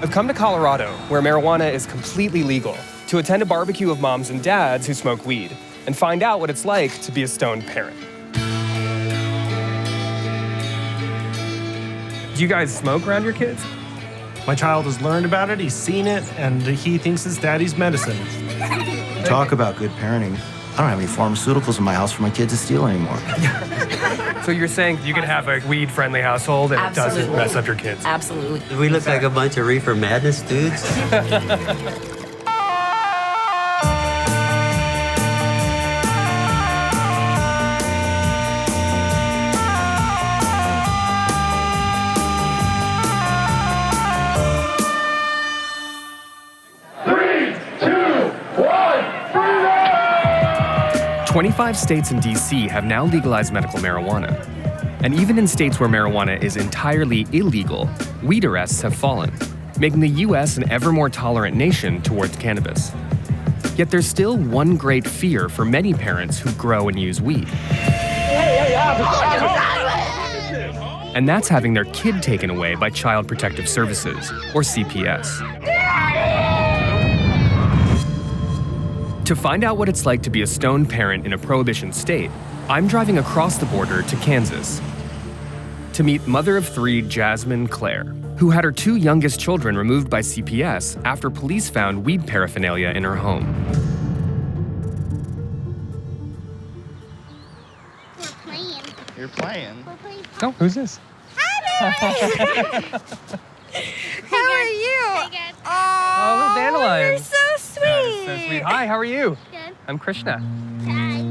I've come to Colorado, where marijuana is completely legal, to attend a barbecue of moms and dads who smoke weed and find out what it's like to be a stoned parent. Do you guys smoke around your kids? My child has learned about it, he's seen it, and he thinks it's daddy's medicine. Talk about good parenting. I don't have any pharmaceuticals in my house for my kids to steal anymore. So you're saying you can have a weed-friendly household and Absolutely. it doesn't mess up your kids? Absolutely. We look like a bunch of reefer madness dudes. 25 states and D.C. have now legalized medical marijuana. And even in states where marijuana is entirely illegal, weed arrests have fallen, making the U.S. an ever more tolerant nation towards cannabis. Yet there's still one great fear for many parents who grow and use weed. And that's having their kid taken away by Child Protective Services, or CPS. To find out what it's like to be a stoned parent in a prohibition state, I'm driving across the border to Kansas to meet mother of three Jasmine Claire, who had her two youngest children removed by CPS after police found weed paraphernalia in her home. We're playing. You're playing? We're playing. Oh, who's this? Hi, How are you? Good. Oh, Dandelion. You're so sweet. So sweet. Hi, how are you? Good. I'm Krishna. Hi.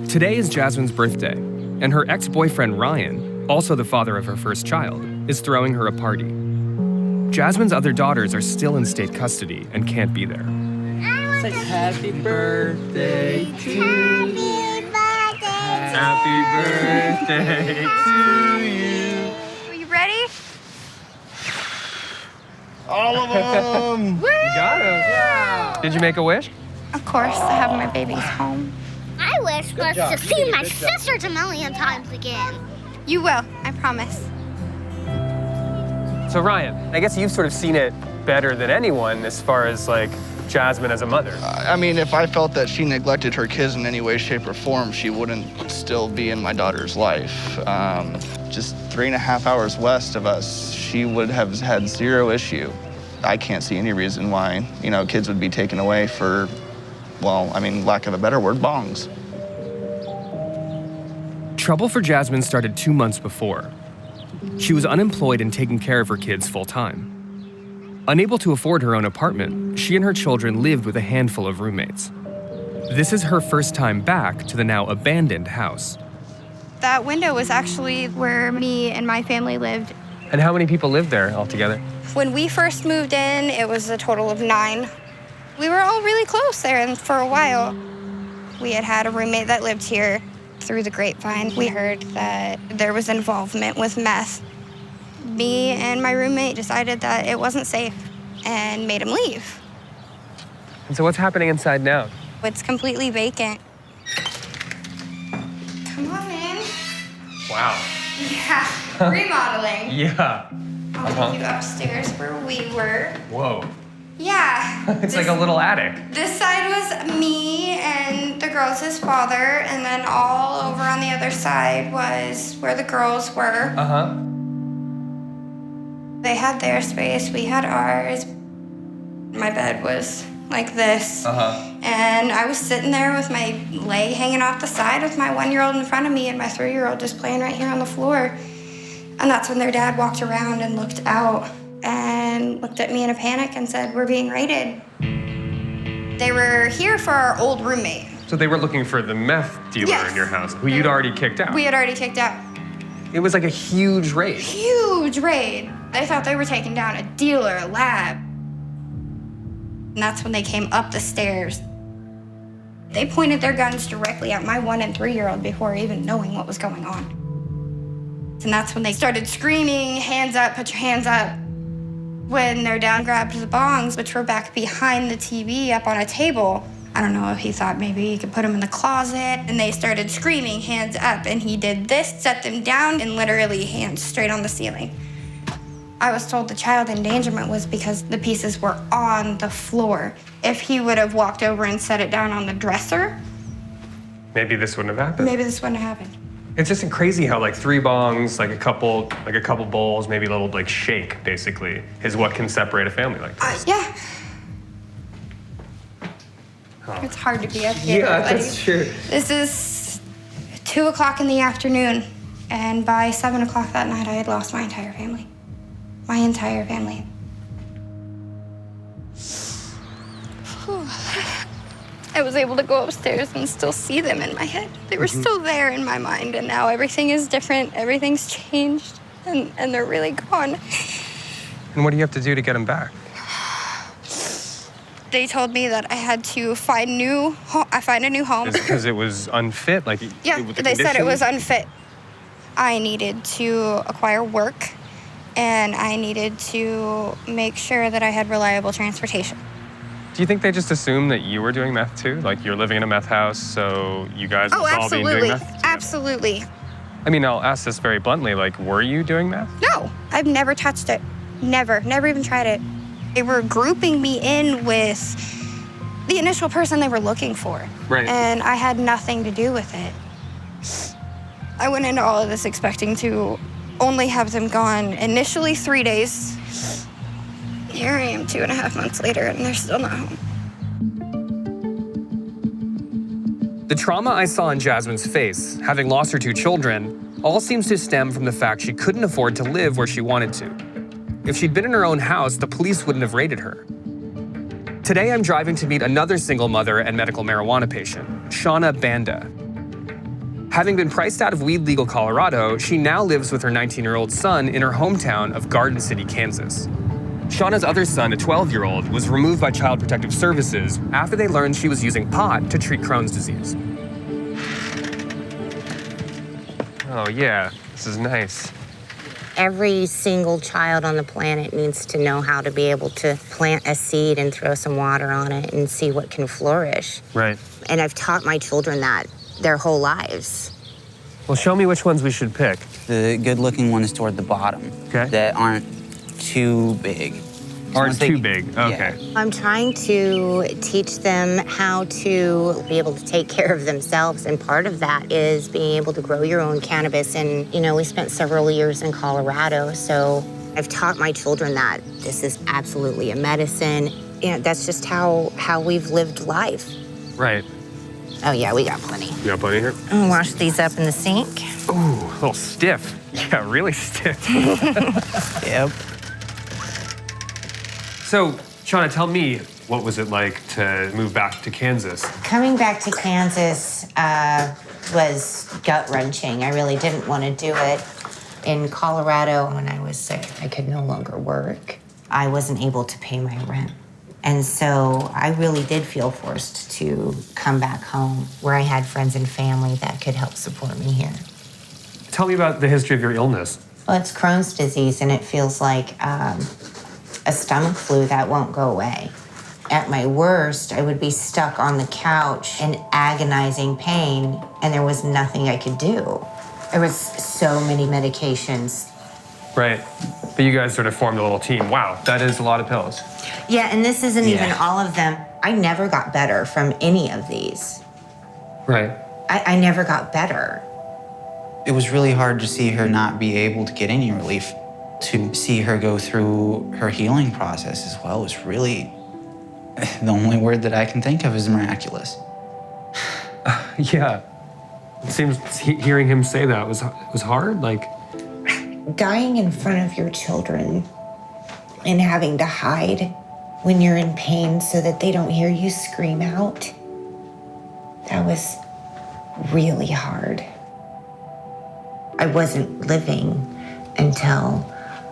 Today is Jasmine's birthday, and her ex-boyfriend Ryan, also the father of her first child, is throwing her a party. Jasmine's other daughters are still in state custody and can't be there. Say happy birthday to you. Happy birthday. Happy birthday to you. Are you ready? All of them! You got him. Yeah. Did you make a wish? Of course, I have my babies home. I wish for us to see my sisters a million times again. You will, I promise. So Ryan, I guess you've sort of seen it better than anyone as far as like Jasmine as a mother. I mean, if I felt that she neglected her kids in any way, shape, or form, she wouldn't still be in my daughter's life. Just 3.5 hours west of us, she would have had zero issue. I can't see any reason why, kids would be taken away for, well, I mean, lack of a better word, bongs. Trouble for Jasmine started 2 months before. She was unemployed and taking care of her kids full-time. Unable to afford her own apartment, she and her children lived with a handful of roommates. This is her first time back to the now abandoned house. That window was actually where me and my family lived. And how many people lived there altogether? When we first moved in, it was a total of 9. We were all really close there, and for a while, we had a roommate that lived here. Through the grapevine, we heard that there was involvement with meth. Me and my roommate decided that it wasn't safe and made him leave. And so what's happening inside now? It's completely vacant. Come on in. Wow. Yeah, remodeling. Yeah. I'll take you upstairs where we were. Whoa. Yeah. It's like a little attic. This side was me and the girls' father, and then all over on the other side was where the girls were. Uh-huh. They had their space, we had ours. My bed was like this. Uh-huh. And I was sitting there with my leg hanging off the side with my 1-year-old in front of me and my 3-year-old just playing right here on the floor. And that's when their dad walked around and looked out and looked at me in a panic and said, "We're being raided." They were here for our old roommate. So they were looking for the meth dealer Yes. in your house, who you'd already kicked out. We had already kicked out. It was like a huge raid. Huge raid. They thought they were taking down a dealer, a lab. And that's when they came up the stairs. They pointed their guns directly at my 1- and 3-year-old before even knowing what was going on. And that's when they started screaming, "Hands up, put your hands up." When their dad grabbed the bongs, which were back behind the TV up on a table, I don't know if he thought maybe he could put them in the closet, and they started screaming, "Hands up," and he did this, set them down, and literally hands straight on the ceiling. I was told the child endangerment was because the pieces were on the floor. If he would have walked over and set it down on the dresser, maybe this wouldn't have happened. maybe this wouldn't have happened. It's just crazy how like 3 bongs, like a couple bowls, maybe a little like shake, basically, is what can separate a family like this. Yeah. It's hard to be up here. Yeah, buddy. that's true. This is 2 o'clock in the afternoon, and by 7 o'clock that night, I had lost my entire family. My entire family. I was able to go upstairs and still see them in my head. They were still there in my mind, and now everything is different. Everything's changed, and they're really gone. And what do you have to do to get them back? They told me that I had to find a new home. Because it was unfit, like Yeah, they said it was unfit. I needed to acquire work, and I needed to make sure that I had reliable transportation. Do you think they just assumed that you were doing meth too? Like you're living in a meth house, so you guys must all be doing meth together? Absolutely. I mean, I'll ask this very bluntly, like, were you doing meth? No, I've never touched it. Never even tried it. They were grouping me in with the initial person they were looking for. Right. And I had nothing to do with it. I went into all of this expecting to only have them gone initially 3 days. Here I am 2.5 months later, and they're still not home. The trauma I saw in Jasmine's face, having lost her 2 children, all seems to stem from the fact she couldn't afford to live where she wanted to. If she'd been in her own house, the police wouldn't have raided her. Today, I'm driving to meet another single mother and medical marijuana patient, Shauna Banda. Having been priced out of weed-legal Colorado, she now lives with her 19-year-old son in her hometown of Garden City, Kansas. Shauna's other son, a 12-year-old, was removed by Child Protective Services after they learned she was using pot to treat Crohn's disease. Oh yeah, this is nice. Every single child on the planet needs to know how to be able to plant a seed and throw some water on it and see what can flourish. Right. And I've taught my children that their whole lives. Well, show me which ones we should pick. The good-looking ones toward the bottom. Okay. That aren't too big. Aren't too big, okay. Yeah. I'm trying to teach them how to be able to take care of themselves, and part of that is being able to grow your own cannabis. And, you know, we spent several years in Colorado, so I've taught my children that this is absolutely a medicine. You know, that's just how we've lived life. Right. Oh, yeah, we got plenty. You got plenty here? I'm gonna wash these up in the sink. Ooh, a little stiff. Yeah, really stiff. Yep. So, Shauna, tell me, what was it like to move back to Kansas? Coming back to Kansas was gut-wrenching. I really didn't want to do it. In Colorado, when I was sick, I could no longer work. I wasn't able to pay my rent. And so I really did feel forced to come back home where I had friends and family that could help support me here. Tell me about the history of your illness. Well, it's Crohn's disease, and it feels like a stomach flu that won't go away. At my worst, I would be stuck on the couch in agonizing pain, and there was nothing I could do. There was so many medications. Right. But you guys sort of formed a little team. Wow, that is a lot of pills. Yeah, and this isn't even all of them. I never got better from any of these. Right. I never got better. It was really hard to see her not be able to get any relief. To see her go through her healing process as well was really, the only word that I can think of is miraculous. Yeah. It seems hearing him say that was hard. Like, Dying in front of your children and having to hide when you're in pain so that they don't hear you scream out, that was really hard. I wasn't living until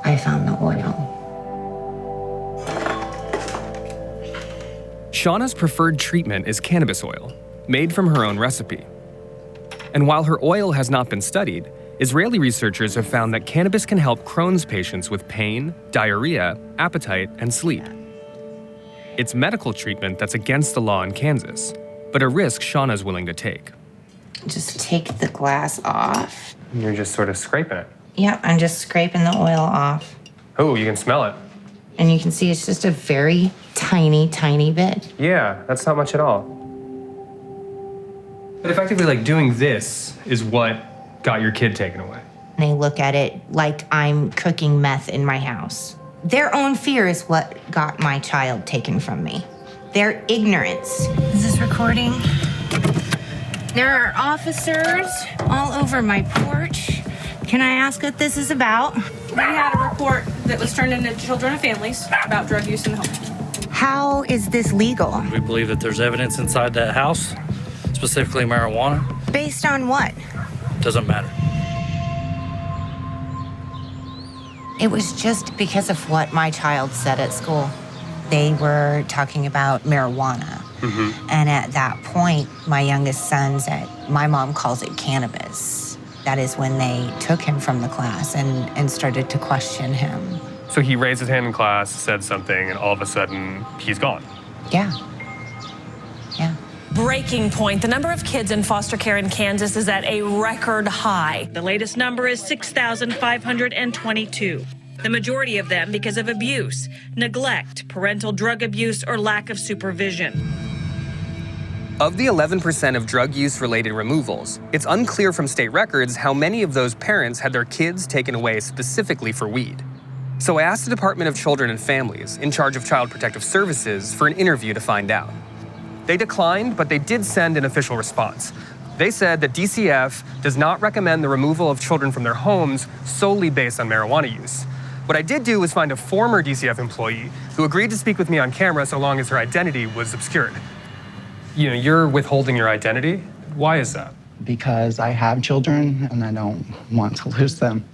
I found the oil. Shauna's preferred treatment is cannabis oil, made from her own recipe. And while her oil has not been studied, Israeli researchers have found that cannabis can help Crohn's patients with pain, diarrhea, appetite, and sleep. It's medical treatment that's against the law in Kansas, but a risk Shauna's willing to take. Just take the glass off. You're just sort of scraping it. Yep, I'm just scraping the oil off. Oh, you can smell it. And you can see it's just a very tiny, tiny bit. Yeah, that's not much at all. But effectively, like, doing this is what got your kid taken away. They look at it like I'm cooking meth in my house. Their own fear is what got my child taken from me. Their ignorance. Is this recording? There are officers all over my porch. Can I ask what this is about? We had a report that was turned into Children and Families about drug use in the home. How is this legal? We believe that there's evidence inside that house, specifically marijuana. Based on what? Doesn't matter. It was just because of what my child said at school. They were talking about marijuana. And at that point, my youngest son said, my mom calls it cannabis. That is when they took him from the class and started to question him. So he raised his hand in class, said something, and all of a sudden, he's gone. Yeah. Yeah. Breaking point. The number of kids in foster care in Kansas is at a record high. The latest number is 6,522. The majority of them because of abuse, neglect, parental drug abuse, or lack of supervision. Of the 11% of drug use-related removals, it's unclear from state records how many of those parents had their kids taken away specifically for weed. So I asked the Department of Children and Families, in charge of Child Protective Services, for an interview to find out. They declined, but they did send an official response. They said that DCF does not recommend the removal of children from their homes solely based on marijuana use. What I did do was find a former DCF employee who agreed to speak with me on camera so long as her identity was obscured. You know, you're withholding your identity? Why is that? Because I have children and I don't want to lose them.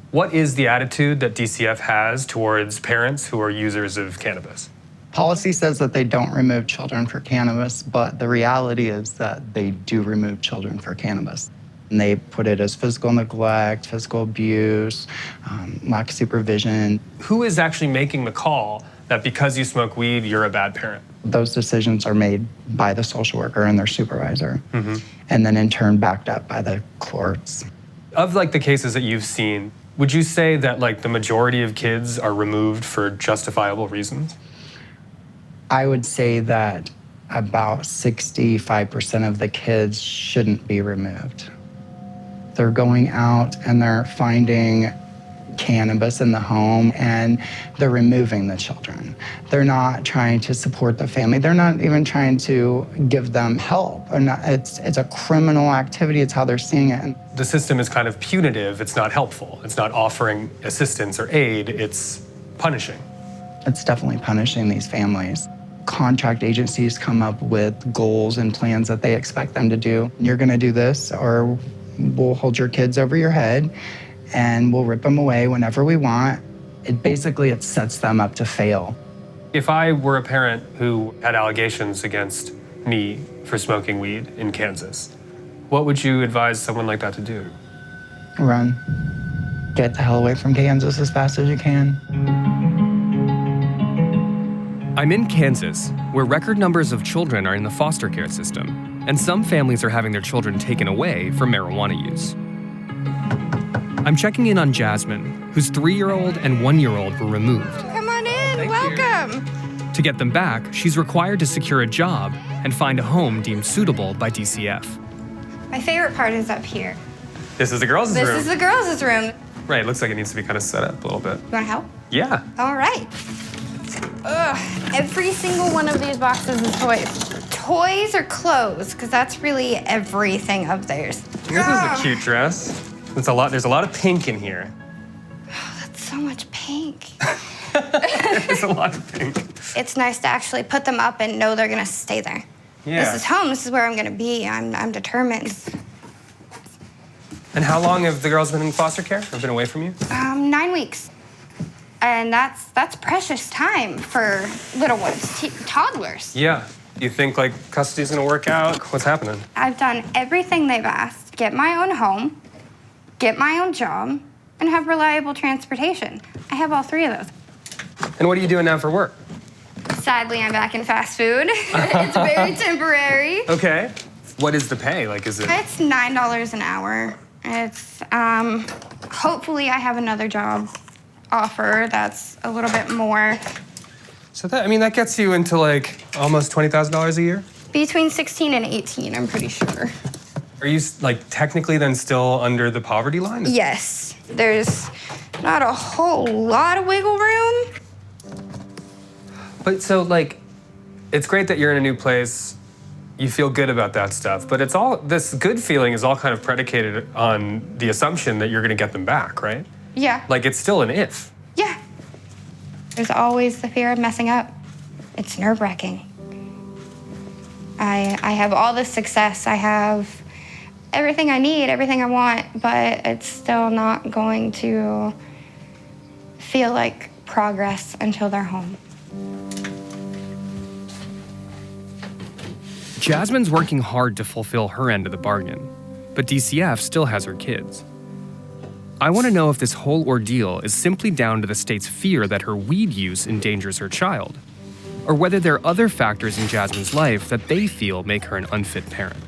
What is the attitude that DCF has towards parents who are users of cannabis? Policy says that they don't remove children for cannabis, but the reality is that they do remove children for cannabis. And they put it as physical neglect, physical abuse, lack of supervision. Who is actually making the call that because you smoke weed, you're a bad parent? Those decisions are made by the social worker and their supervisor, and then in turn backed up by the courts. Of like the cases that you've seen, would you say that like the majority of kids are removed for justifiable reasons? I would say that about 65% of the kids shouldn't be removed. They're going out and they're finding cannabis in the home and they're removing the children. They're not trying to support the family. They're not even trying to give them help. It's a criminal activity. It's how they're seeing it. The system is kind of punitive. It's not helpful. It's not offering assistance or aid. It's punishing. It's definitely punishing these families. Contract agencies come up with goals and plans that they expect them to do. You're gonna do this or we'll hold your kids over your head and we'll rip them away whenever we want. It sets them up to fail. If I were a parent who had allegations against me for smoking weed in Kansas, what would you advise someone like that to do? Run. Get the hell away from Kansas as fast as you can. I'm in Kansas, where record numbers of children are in the foster care system, and some families are having their children taken away for marijuana use. I'm checking in on Jasmine, whose 3-year-old and 1-year-old were removed. Come on in, welcome. To get them back, she's required to secure a job and find a home deemed suitable by DCF. My favorite part is up here. This is the girls' room. This is the girls' room. Right, it looks like it needs to be kind of set up a little bit. You want help? Yeah. All right. Ugh, every single one of these boxes is toys. Toys or clothes, because that's really everything of theirs. This is a cute dress. There's a lot of pink in here. Oh, that's so much pink. There's a lot of pink. It's nice to actually put them up and know they're gonna stay there. Yeah. This is home, this is where I'm gonna be. I'm determined. And how long have the girls been in foster care? Have been away from you? 9 weeks. And that's precious time for little ones, toddlers. Yeah. You think like custody's gonna work out? What's happening? I've done everything they've asked. Get my own home, get my own job, and have reliable transportation. I have all 3 of those. And what are you doing now for work? Sadly, I'm back in fast food. It's very temporary. Okay. What is the pay? Like, is it? It's $9 an hour. It's, hopefully I have another job offer that's a little bit more. So that gets you into like almost $20,000 a year? Between 16 and 18, I'm pretty sure. Are you like technically then still under the poverty line? Yes. There's not a whole lot of wiggle room. But so like, it's great that you're in a new place. You feel good about that stuff, but it's all, this good feeling is all kind of predicated on the assumption that you're gonna get them back, right? Yeah. Like it's still an if. Yeah. There's always the fear of messing up. It's nerve-wracking. I have all this success. I have everything I need, everything I want, but it's still not going to feel like progress until they're home. Jasmine's working hard to fulfill her end of the bargain, but DCF still has her kids. I want to know if this whole ordeal is simply down to the state's fear that her weed use endangers her child, or whether there are other factors in Jasmine's life that they feel make her an unfit parent.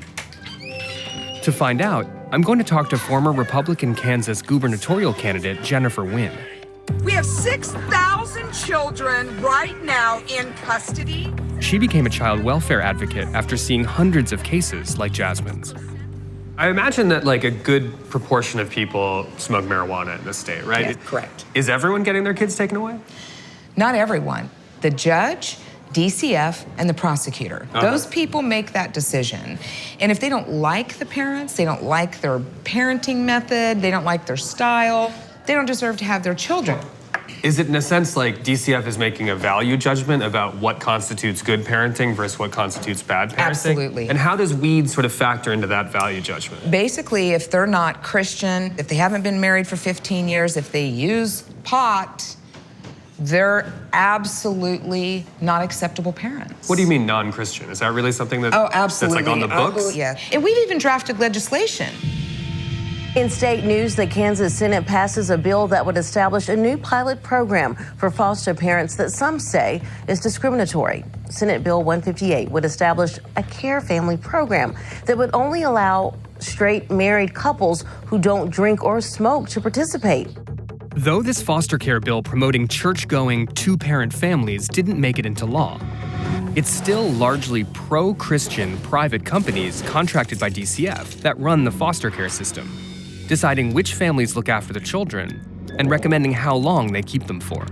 To find out, I'm going to talk to former Republican Kansas gubernatorial candidate Jennifer Wynn. We have 6,000 children right now in custody. She became a child welfare advocate after seeing hundreds of cases like Jasmine's. I imagine that like a good proportion of people smoke marijuana in this state, right? Yes, correct. Is everyone getting their kids taken away? Not everyone. The judge, DCF, and the prosecutor. Those people make that decision. And if they don't like the parents, they don't like their parenting method, they don't like their style, they don't deserve to have their children. Is it in a sense like DCF is making a value judgment about what constitutes good parenting versus what constitutes bad parenting? Absolutely. And how does weed sort of factor into that value judgment? Basically, if they're not Christian, if they haven't been married for 15 years, if they use pot, they're absolutely not acceptable parents. What do you mean non-Christian? Is that really something that, absolutely. that's like on the books? Yeah. And we've even drafted legislation. In state news, the Kansas Senate passes a bill that would establish a new pilot program for foster parents that some say is discriminatory. Senate Bill 158 would establish a care family program that would only allow straight married couples who don't drink or smoke to participate. Though this foster care bill promoting church-going, two-parent families didn't make it into law, it's still largely pro-Christian private companies contracted by DCF that run the foster care system, deciding which families look after the children and recommending how long they keep them for.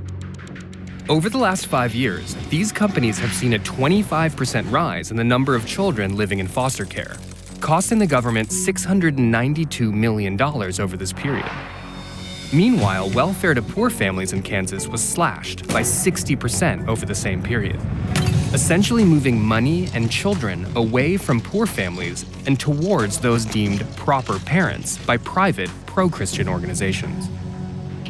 Over the last 5 years, these companies have seen a 25% rise in the number of children living in foster care, costing the government $692 million over this period. Meanwhile, welfare to poor families in Kansas was slashed by 60% over the same period, essentially moving money and children away from poor families and towards those deemed proper parents by private pro-Christian organizations.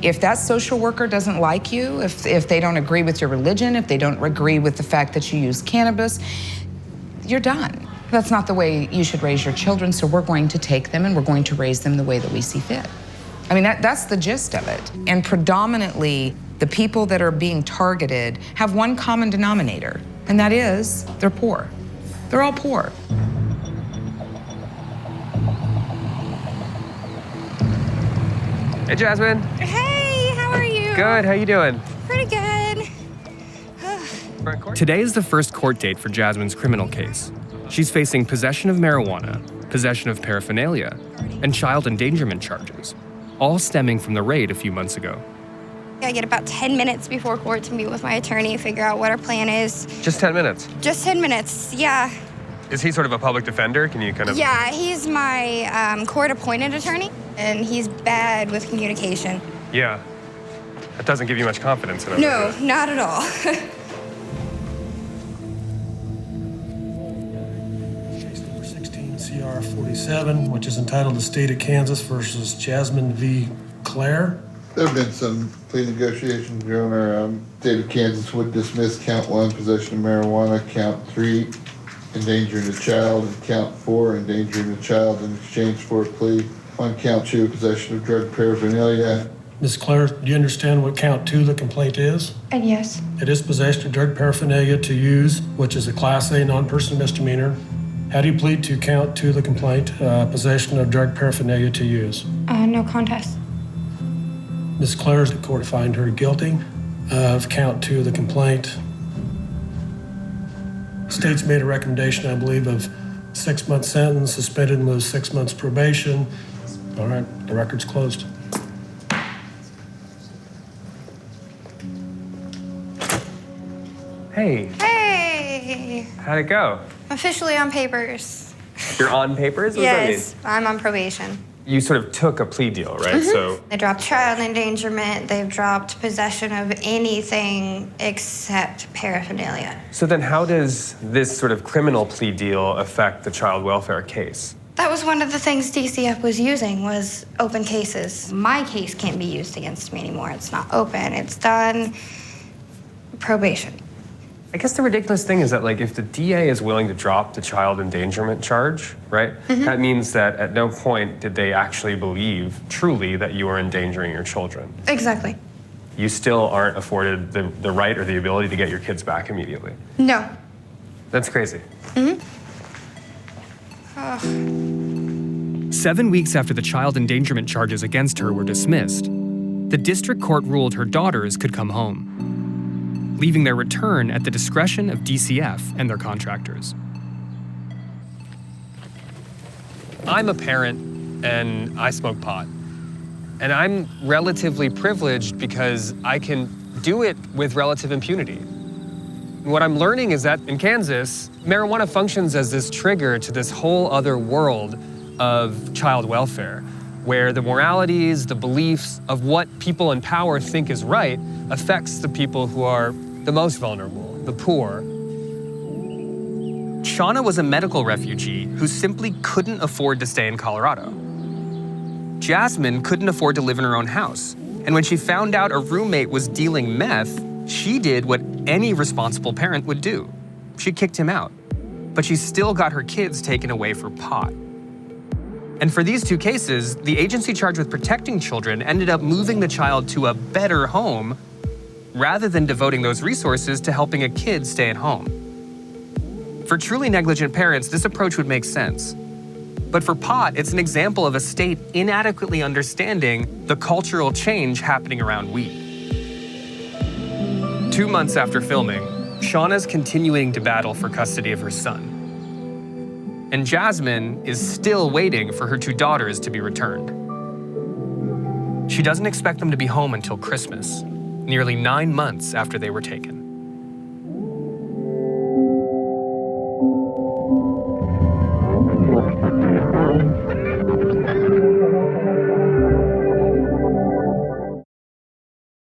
If that social worker doesn't like you, if they don't agree with your religion, if they don't agree with the fact that you use cannabis, you're done. That's not the way you should raise your children, so we're going to take them and we're going to raise them the way that we see fit. I mean, that's the gist of it. And predominantly, the people that are being targeted have one common denominator, and that is they're poor. They're all poor. Hey, Jasmine. Hey, how are you? Good, how you doing? Pretty good. Today is the first court date for Jasmine's criminal case. She's facing possession of marijuana, possession of paraphernalia, and child endangerment charges, all stemming from the raid a few months ago. I get about 10 minutes before court to meet with my attorney, figure out what our plan is. Just 10 minutes? Just 10 minutes, yeah. Is he sort of a public defender? Can you kind of... Yeah, he's my court-appointed attorney, and he's bad with communication. Yeah. That doesn't give you much confidence in him. No, not at all. Case number 16 CR 47, which is entitled The State of Kansas versus Jasmine v. Claire. There have been some plea negotiations, Your Honor. State of Kansas would dismiss count 1, possession of marijuana, count 3, endangering a child, and count 4, endangering a child in exchange for a plea. On count 2, possession of drug paraphernalia. Ms. Claire, do you understand what count 2 the complaint is? And yes. It is possession of drug paraphernalia to use, which is a Class A non-person misdemeanor. How do you plead to count 2 the complaint, possession of drug paraphernalia to use? No contest. Ms. Clare's the court find her guilty of count 2 of the complaint. State's made a recommendation, I believe, of 6-month sentence, suspended in lieu of 6 months probation. All right, the record's closed. Hey, Hey! how'd it go? Officially on papers. You're on papers? What does that mean? Yes, I'm on probation. You sort of took a plea deal, right? So They dropped child endangerment. They've dropped possession of anything except paraphernalia. So then how does this sort of criminal plea deal affect the child welfare case? That was one of the things DCF was using, was open cases. My case can't be used against me anymore. It's not open. It's done. Probation. I guess the ridiculous thing is that, like, if the DA is willing to drop the child endangerment charge, right, that means that at no point did they actually believe truly that you were endangering your children. Exactly. You still aren't afforded the right or the ability to get your kids back immediately. No. That's crazy. Ugh. 7 weeks after the child endangerment charges against her were dismissed, the district court ruled her daughters could come home, leaving their return at the discretion of DCF and their contractors. I'm a parent and I smoke pot. And I'm relatively privileged because I can do it with relative impunity. What I'm learning is that in Kansas, marijuana functions as this trigger to this whole other world of child welfare, where the moralities, the beliefs of what people in power think is right affects the people who are the most vulnerable, the poor. Shauna was a medical refugee who simply couldn't afford to stay in Colorado. Jasmine couldn't afford to live in her own house. And when she found out a roommate was dealing meth, she did what any responsible parent would do. She kicked him out. But she still got her kids taken away for pot. And for these two cases, the agency charged with protecting children ended up moving the child to a better home rather than devoting those resources to helping a kid stay at home. For truly negligent parents, this approach would make sense. But for pot, it's an example of a state inadequately understanding the cultural change happening around weed. 2 months after filming, Shauna's continuing to battle for custody of her son. And Jasmine is still waiting for her two daughters to be returned. She doesn't expect them to be home until Christmas, nearly 9 months after they were taken.